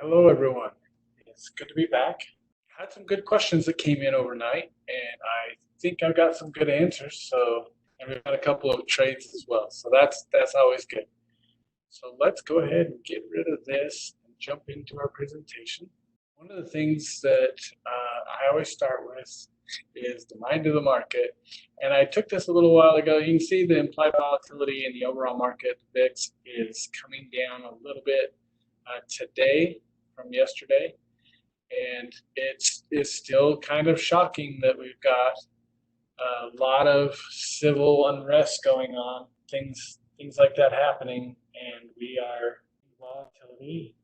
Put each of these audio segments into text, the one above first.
Hello, everyone. It's good to be back. Had some good questions that came in overnight, and I think I've got some good answers. And we've got a couple of trades as well. So that's always good. So let's go ahead and get rid of this and jump into our presentation. One of the things that I always start with is the mind of the market. And I took this a little while ago. You can see the implied volatility in the overall market. The VIX is coming down a little bit today from yesterday, and it's still kind of shocking that we've got a lot of civil unrest going on, things like that happening, and we are volatility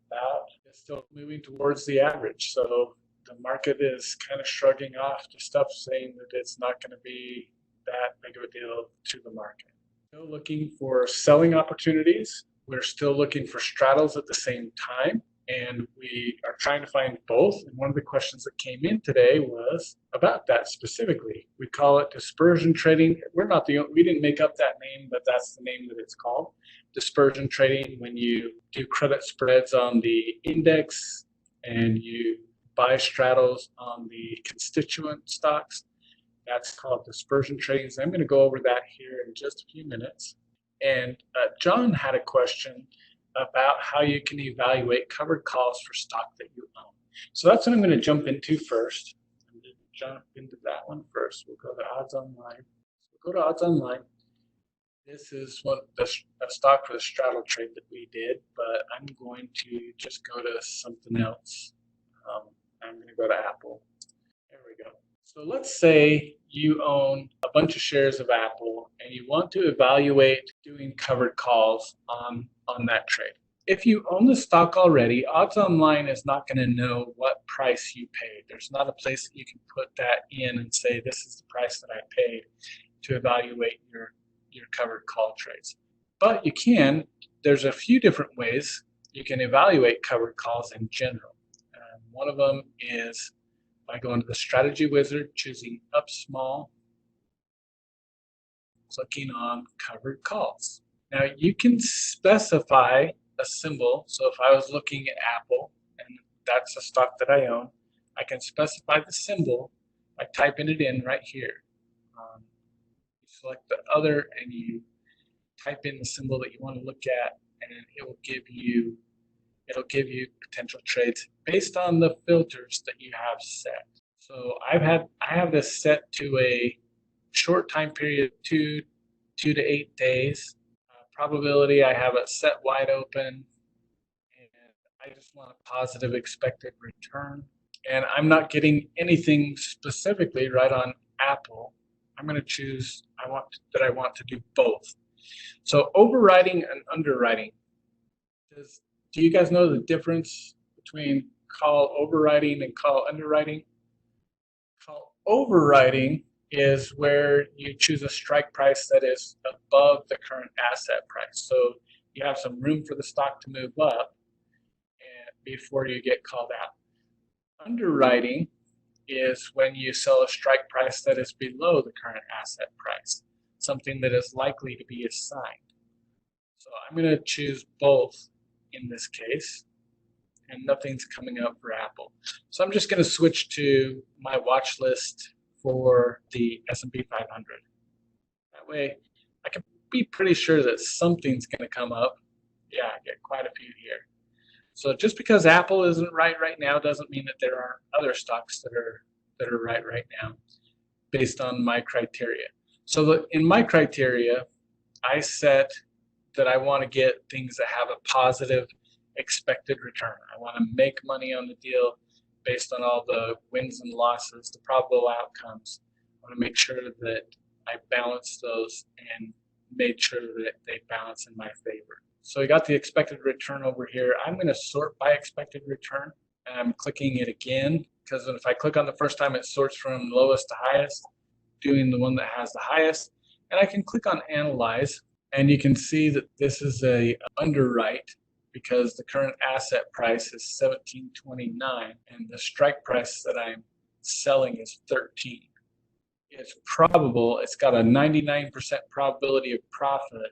about is still moving towards the average. So the market is kind of shrugging off the stuff, saying that it's not going to be that big of a deal to the market. Still looking for selling opportunities. We're still looking for straddles at the same time, and we are trying to find both. And one of the questions that came in today was about that specifically. We call it dispersion trading. We didn't make up that name, but that's the name that it's called. Dispersion trading, when you do credit spreads on the index and you buy straddles on the constituent stocks, that's called dispersion trading. So I'm going to go over that here in just a few minutes. And John had a question about how you can evaluate covered calls for stock that you own. So that's what I'm going to jump into first. I'm going to jump into that one first. We'll go to odds online. We'll go to odds online. This is a stock for the straddle trade that we did, but I'm going to just go to something else. I'm going to go to Apple. There we go. So let's say you own a bunch of shares of Apple and you want to evaluate doing covered calls on that trade. If you own the stock already, Odds Online is not going to know what price you paid. There's not a place that you can put that in and say, this is the price that I paid to evaluate your covered call trades. But you can, there's a few different ways you can evaluate covered calls in general. One of them is by going to the strategy wizard, choosing up small, clicking on covered calls. Now you can specify a symbol. So if I was looking at Apple, and that's a stock that I own, I can specify the symbol by typing it in right here. You select the other and you type in the symbol that you want to look at, and it will give you potential trades based on the filters that you have set. So I have this set to a short time period, 2 to 8 days. Probability, I have it set wide open, and I just want a positive expected return. And I'm not getting anything specifically right on Apple. I'm going to choose I want to do both. So overriding and underwriting. Do you guys know the difference between call overriding and call underwriting? Call overriding is where you choose a strike price that is above the current asset price. So you have some room for the stock to move up before you get called out. Underwriting is when you sell a strike price that is below the current asset price, something that is likely to be assigned. So I'm going to choose both in this case, and nothing's coming up for Apple. So I'm just going to switch to my watch list for the S&P 500. That way I can be pretty sure that something's going to come up. Yeah, I get quite a few here. So just because Apple isn't right now doesn't mean that there aren't other stocks that are right now based on my criteria. So in my criteria, I set that I want to get things that have a positive expected return. I want to make money on the deal based on all the wins and losses, the probable outcomes. I want to make sure that I balance those and made sure that they balance in my favor. So we got the expected return over here. I'm going to sort by expected return, and I'm clicking it again because if I click on the first time, it sorts from lowest to highest, doing the one that has the highest. And I can click on analyze, and you can see that this is a underwrite because the current asset price is $17.29 and the strike price that I'm selling is $13. It's probable, it's got a 99% probability of profit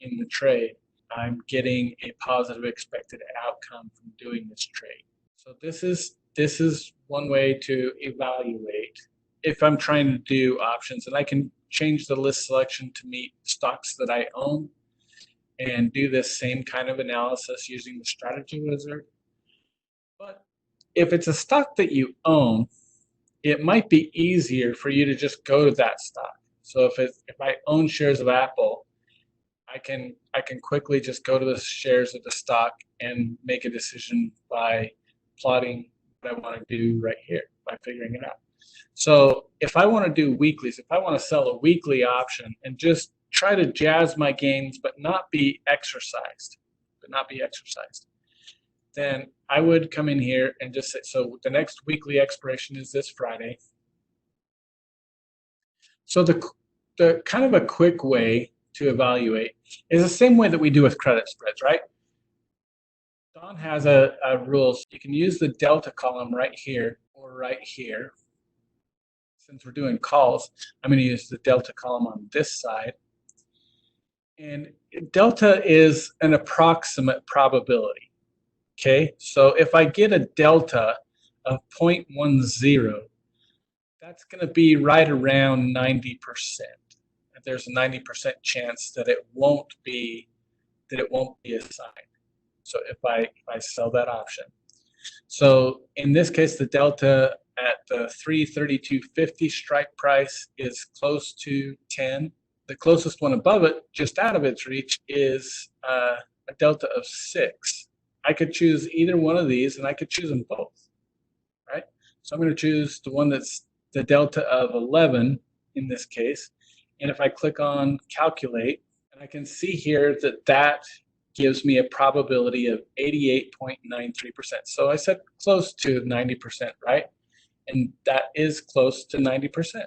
in the trade. I'm getting a positive expected outcome from doing this trade. So this is one way to evaluate if I'm trying to do options, and I can change the list selection to meet stocks that I own and do this same kind of analysis using the strategy wizard. But if it's a stock that you own, it might be easier for you to just go to that stock. So if I own shares of Apple, I can quickly just go to the shares of the stock and make a decision by plotting what I want to do right here by figuring it out. So if I want to do weeklies, if I want to sell a weekly option and just try to jazz my gains but not be exercised, then I would come in here and just say, so the next weekly expiration is this Friday. So the kind of a quick way to evaluate is the same way that we do with credit spreads, right? Don has a rule. So you can use the delta column right here or right here. Since we're doing calls, I'm going to use the delta column on this side. And delta is an approximate probability. Okay, so if I get a delta of 0.10, that's going to be right around 90%. There's a 90% chance that it won't be assigned. So if I sell that option. So in this case, the delta at the 332.50 strike price is close to 10. The closest one above it, just out of its reach, is a delta of 6. I could choose either one of these, and I could choose them both, right? So I'm going to choose the one that's the delta of 11 in this case. And if I click on calculate, and I can see here that gives me a probability of 88.93%. So I said close to 90%, right? And that is close to 90%.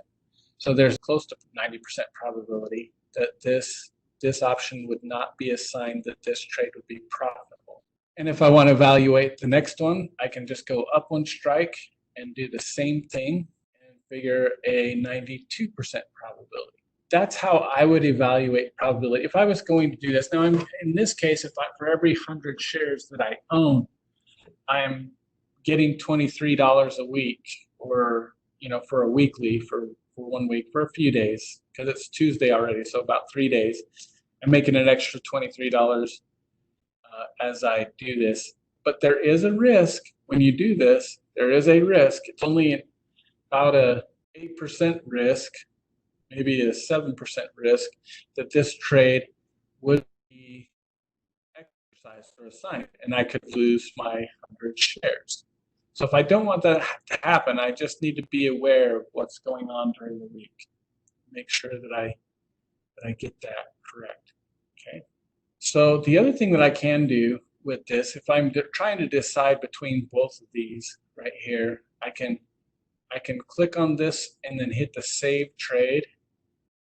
So there's close to 90% probability that this option would not be assigned, that this trade would be profitable. And if I want to evaluate the next one, I can just go up one strike and do the same thing and figure a 92% probability. That's how I would evaluate probability if I was going to do this. Now, in this case, for every 100 shares that I own, I am getting $23 a week, or for a weekly, for 1 week, for a few days, because it's Tuesday already, so about 3 days. I'm making an extra $23 as I do this. But there is a risk when you do this. There is a risk. It's only about a 8% risk, maybe a 7% risk, that this trade would be exercised or assigned, and I could lose my 100 shares. So if I don't want that to happen, I just need to be aware of what's going on during the week. Make sure that I get that correct. Okay. So the other thing that I can do with this, if I'm trying to decide between both of these right here, I can click on this and then hit the save trade.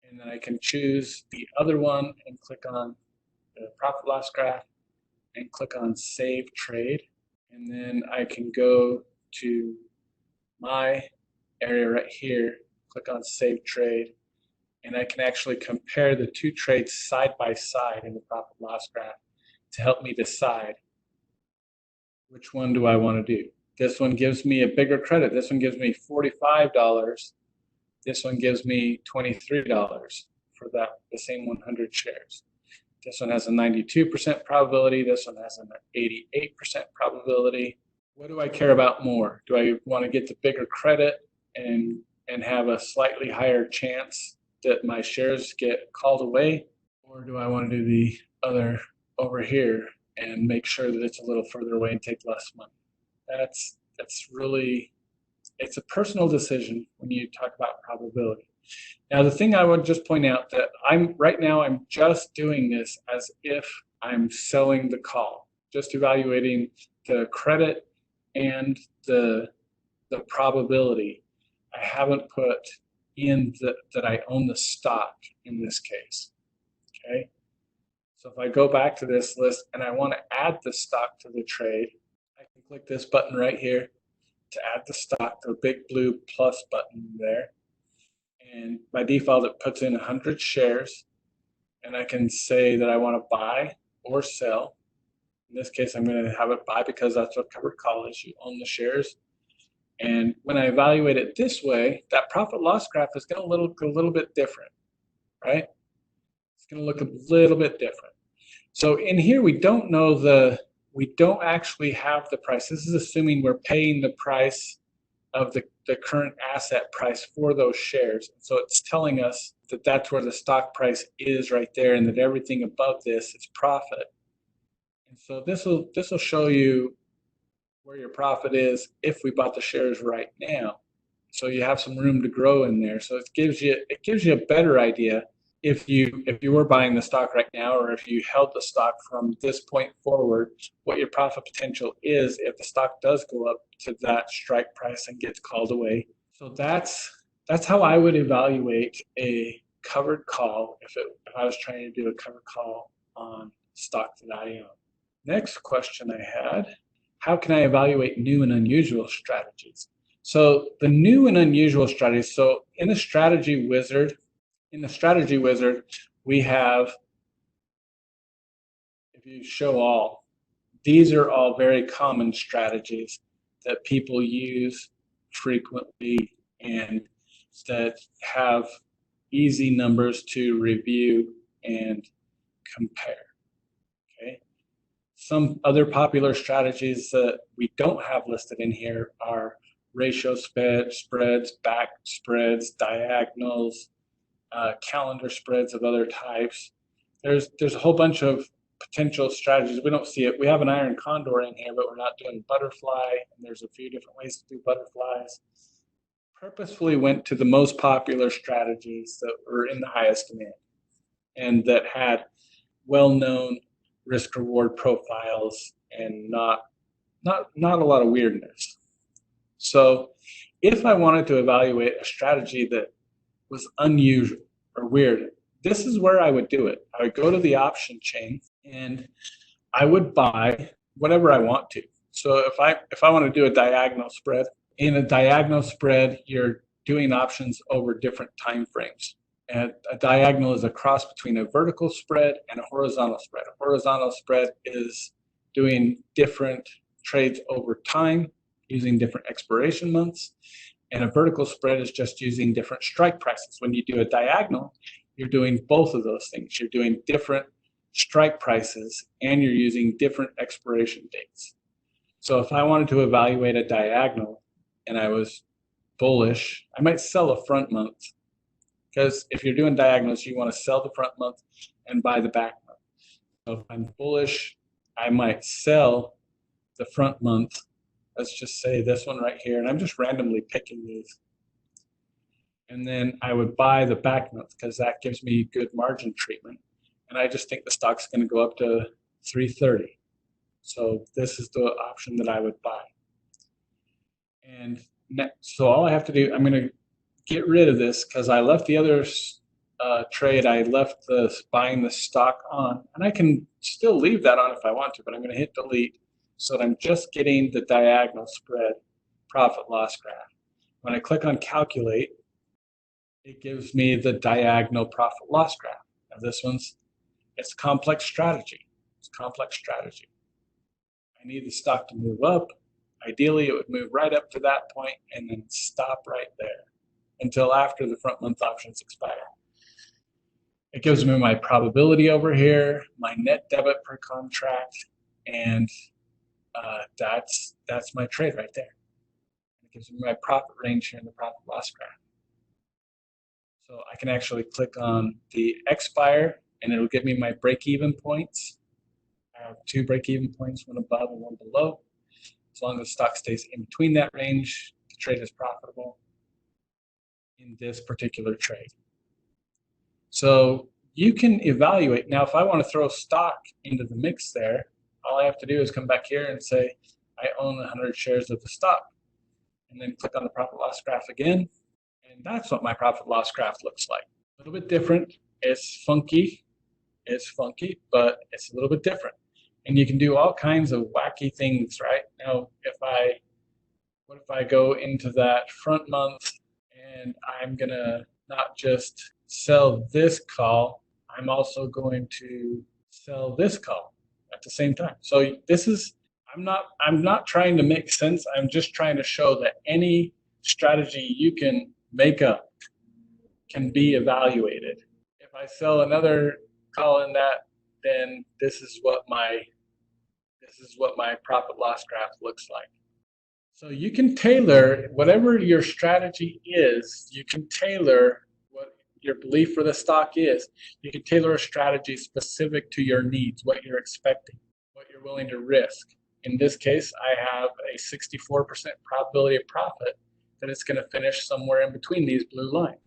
And then I can choose the other one and click on the profit loss graph and click on save trade. And then I can go to my area right here, click on save trade, and I can actually compare the two trades side by side in the profit loss graph to help me decide which one do I want to do. This one gives me a bigger credit. This one gives me $45. This one gives me $23 for the same 100 shares. This one has a 92% probability. This one has an 88% probability. What do I care about more? Do I want to get the bigger credit and have a slightly higher chance that my shares get called away? Or do I want to do the other over here and make sure that it's a little further away and take less money? That's really, it's a personal decision when you talk about probability. Now, the thing I would just point out that right now I'm just doing this as if I'm selling the call, just evaluating the credit and the probability. I haven't put in that I own the stock in this case. Okay. So if I go back to this list and I want to add the stock to the trade, I can click this button right here to add the stock, the big blue plus button there. And by default, it puts in 100 shares. And I can say that I want to buy or sell. In this case, I'm going to have it buy because that's what covered call is. You own the shares. And when I evaluate it this way, that profit loss graph is going to look a little bit different, right? It's going to look a little bit different. So in here, we don't actually have the price. This is assuming we're paying the price of the current asset price for those shares. So it's telling us that that's where the stock price is right there, and that everything above this is profit. And so this will show you where your profit is if we bought the shares right now. So you have some room to grow in there. So it gives you a better idea if you were buying the stock right now, or if you held the stock from this point forward, what your profit potential is if the stock does go up to that strike price and gets called away. So that's how I would evaluate a covered call if I was trying to do a covered call on stock that I own. Next question I had, how can I evaluate new and unusual strategies? So the new and unusual strategies, so in the strategy wizard, we have, if you show all, these are all very common strategies that people use frequently and that have easy numbers to review and compare. Okay. Some other popular strategies that we don't have listed in here are ratio spreads, back spreads, diagonals, calendar spreads of other types. There's a whole bunch of potential strategies. We don't see it. We have an iron condor in here, but we're not doing butterfly, and there's a few different ways to do butterflies. Purposefully went to the most popular strategies that were in the highest demand and that had well-known risk-reward profiles and not a lot of weirdness. So if I wanted to evaluate a strategy that was unusual or weird, this is where I would do it. I would go to the option chain and I would buy whatever I want to. So if I want to do a diagonal spread, in a diagonal spread, you're doing options over different time frames. And a diagonal is a cross between a vertical spread and a horizontal spread. A horizontal spread is doing different trades over time using different expiration months. And a vertical spread is just using different strike prices. When you do a diagonal, you're doing both of those things. You're doing different strike prices and you're using different expiration dates. So if I wanted to evaluate a diagonal and I was bullish, I might sell a front month, because if you're doing diagonals, you want to sell the front month and buy the back month. So if I'm bullish, I might sell the front month. Let's just say this one right here, and I'm just randomly picking these. And then I would buy the back month because that gives me good margin treatment. And I just think the stock's going to go up to 330. So this is the option that I would buy. And so all I have to do, I'm going to get rid of this because I left the other trade. I left the buying the stock on, and I can still leave that on if I want to, but I'm going to hit delete so that I'm just getting the diagonal spread profit loss graph. When I click on calculate, it gives me the diagonal profit loss graph. Now this it's complex strategy. It's complex strategy. I need the stock to move up. Ideally, it would move right up to that point and then stop right there until after the front month options expire. It gives me my probability over here, my net debit per contract, and that's my trade right there. It gives me my profit range here in the profit loss graph. So I can actually click on the expire and it'll give me my break-even points. I have 2 break-even points, one above and one below. As long as the stock stays in between that range, the trade is profitable in this particular trade. So you can evaluate. Now, if I want to throw stock into the mix there, all I have to do is come back here and say, I own 100 shares of the stock. And then click on the profit loss graph again. And that's what my profit loss graph looks like. A little bit different. It's funky. But it's a little bit different. And you can do all kinds of wacky things, right? Now, what if I go into that front month and I'm gonna not just sell this call, I'm also going to sell this call. at the same time. So this is, I'm not trying to make sense. I'm just trying to show that any strategy you can make up can be evaluated. If I sell another call in that, then this is what my profit loss graph looks like. So you can tailor whatever your strategy is, you can tailor what your belief for the stock is. You can tailor a strategy specific to your needs, what you're expecting, what you're willing to risk. In this case, I have a 64% probability of profit that it's going to finish somewhere in between these blue lines.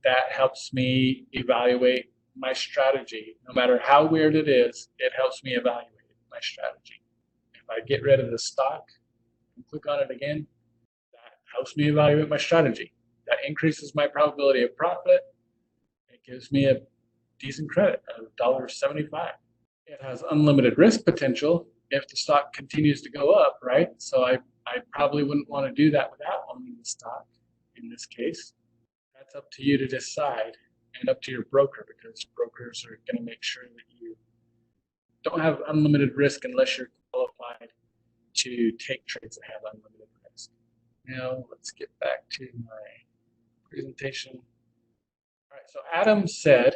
That helps me evaluate my strategy. No matter how weird it is, it helps me evaluate my strategy. If I get rid of the stock and click on it again, that helps me evaluate my strategy. That increases my probability of profit. It gives me a decent credit of $1.75. It has unlimited risk potential if the stock continues to go up, right? So I probably wouldn't want to do that without owning the stock in this case. That's up to you to decide, and up to your broker, because brokers are going to make sure that you don't have unlimited risk unless you're qualified to take trades that have unlimited risk. Now let's get back to my presentation. All right, so Adam said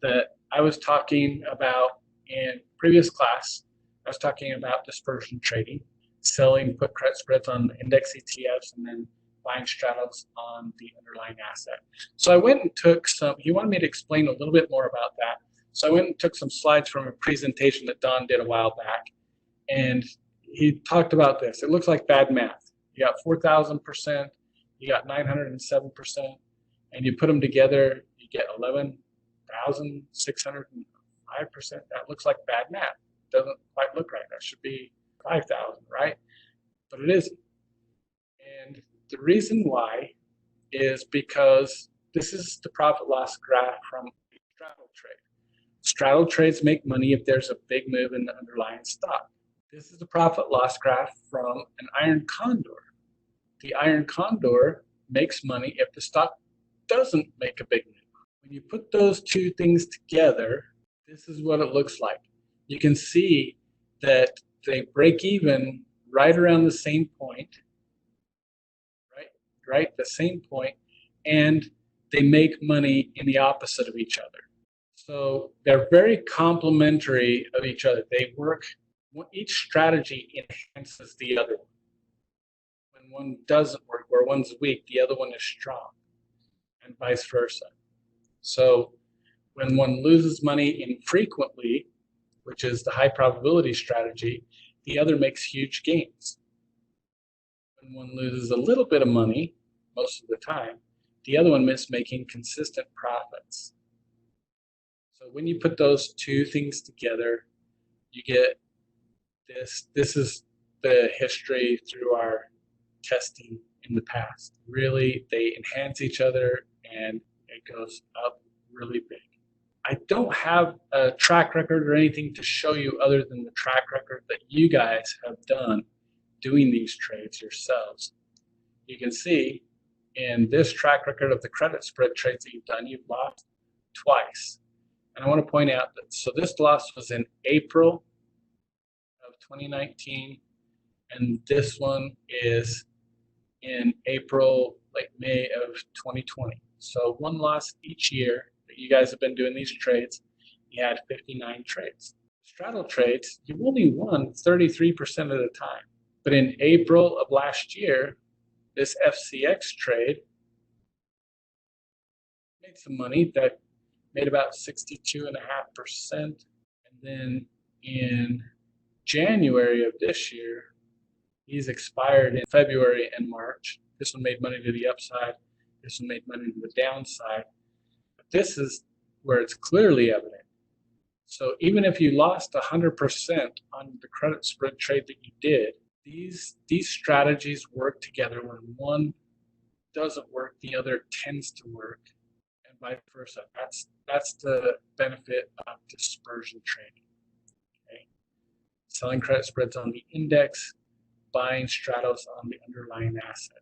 that I was talking about in previous class, I was talking about dispersion trading, selling put credit spreads on index ETFs and then buying straddles on the underlying asset. So I went and took some, he wanted me to explain a little bit more about that. So I went and took some slides from a presentation that Don did a while back, and he talked about this. It looks like bad math. You got 4,000%, you got 907%, and you put them together, you get 11,605%. That looks like bad math. Doesn't quite look right. That should be 5,000, right? But it isn't. And the reason why is because this is the profit loss graph from a straddle trade. Straddle trades make money if there's a big move in the underlying stock. This is the profit loss graph from an iron condor. The iron condor makes money if the stock doesn't make a big move. When you put those two things together, this is what it looks like. You can see that they break even right around the same point, right? The same point, and they make money in the opposite of each other. So they're very complementary of each other. They work, each strategy enhances the other one. When one doesn't work, where one's weak, the other one is strong, and vice versa. So when one loses money infrequently, which is the high probability strategy, the other makes huge gains. When one loses a little bit of money, most of the time, the other one is making consistent profits. So when you put those two things together, you get this. This is the history through our testing in the past. Really, they enhance each other, and it goes up really big. I don't have a track record or anything to show you other than the track record that you guys have done doing these trades yourselves. You can see in this track record of the credit spread trades that you've done, you've lost twice. And I want to point out that, so this loss was in April of 2019, and this one is in April, like May of 2020. So one loss each year that you guys have been doing these trades. You had 59 trades. Straddle trades, you've only won 33% of the time. But in April of last year, this FCX trade made some money that made about 62.5%. And then in January of this year, these expired in February and March. This one made money to the upside. This one made money to the downside. But this is where it's clearly evident. So even if you lost 100% on the credit spread trade that you did, these strategies work together. When one doesn't work, the other tends to work, and vice versa. That's the benefit of dispersion trading. Okay? Selling credit spreads on the index, buying straddles on the underlying asset.